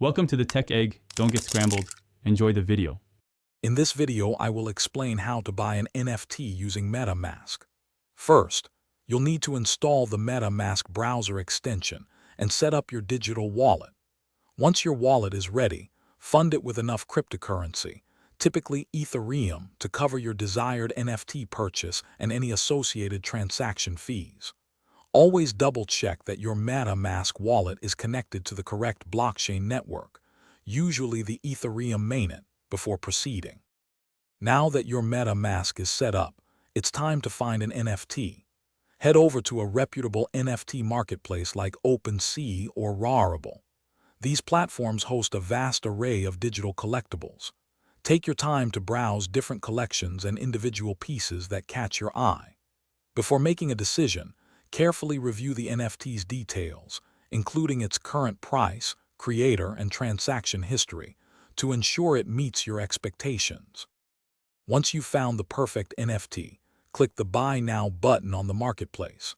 Welcome to the Tech Egg. Don't get scrambled. Enjoy the video. In this video, I will explain how to buy an NFT using MetaMask. First, you'll need to install the MetaMask browser extension and set up your digital wallet. Once your wallet is ready, fund it with enough cryptocurrency, typically Ethereum, to cover your desired NFT purchase and any associated transaction fees. Always double-check that your MetaMask wallet is connected to the correct blockchain network, usually the Ethereum mainnet, before proceeding. Now that your MetaMask is set up, it's time to find an NFT. Head over to a reputable NFT marketplace like OpenSea or Rarible. These platforms host a vast array of digital collectibles. Take your time to browse different collections and individual pieces that catch your eye. Before making a decision, carefully review the NFT's details, including its current price, creator, and transaction history, to ensure it meets your expectations. Once you've found the perfect NFT, click the Buy Now button on the marketplace.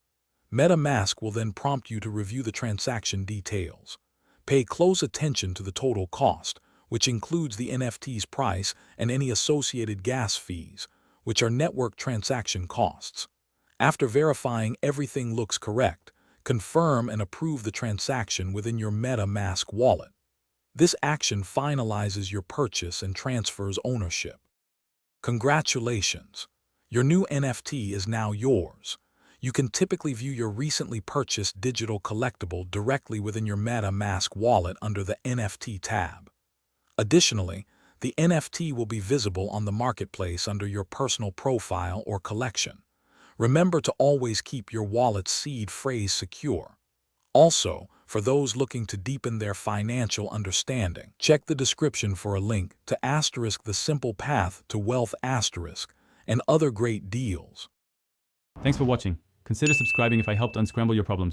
MetaMask will then prompt you to review the transaction details. Pay close attention to the total cost, which includes the NFT's price and any associated gas fees, which are network transaction costs. After verifying everything looks correct, confirm and approve the transaction within your MetaMask wallet. This action finalizes your purchase and transfers ownership. Congratulations! Your new NFT is now yours. You can typically view your recently purchased digital collectible directly within your MetaMask wallet under the NFT tab. Additionally, the NFT will be visible on the marketplace under your personal profile or collection. Remember to always keep your wallet's seed phrase secure. Also, for those looking to deepen their financial understanding, check the description for a link to *The Simple Path to Wealth* and other great deals. Thanks for watching. Consider subscribing if I helped unscramble your problems.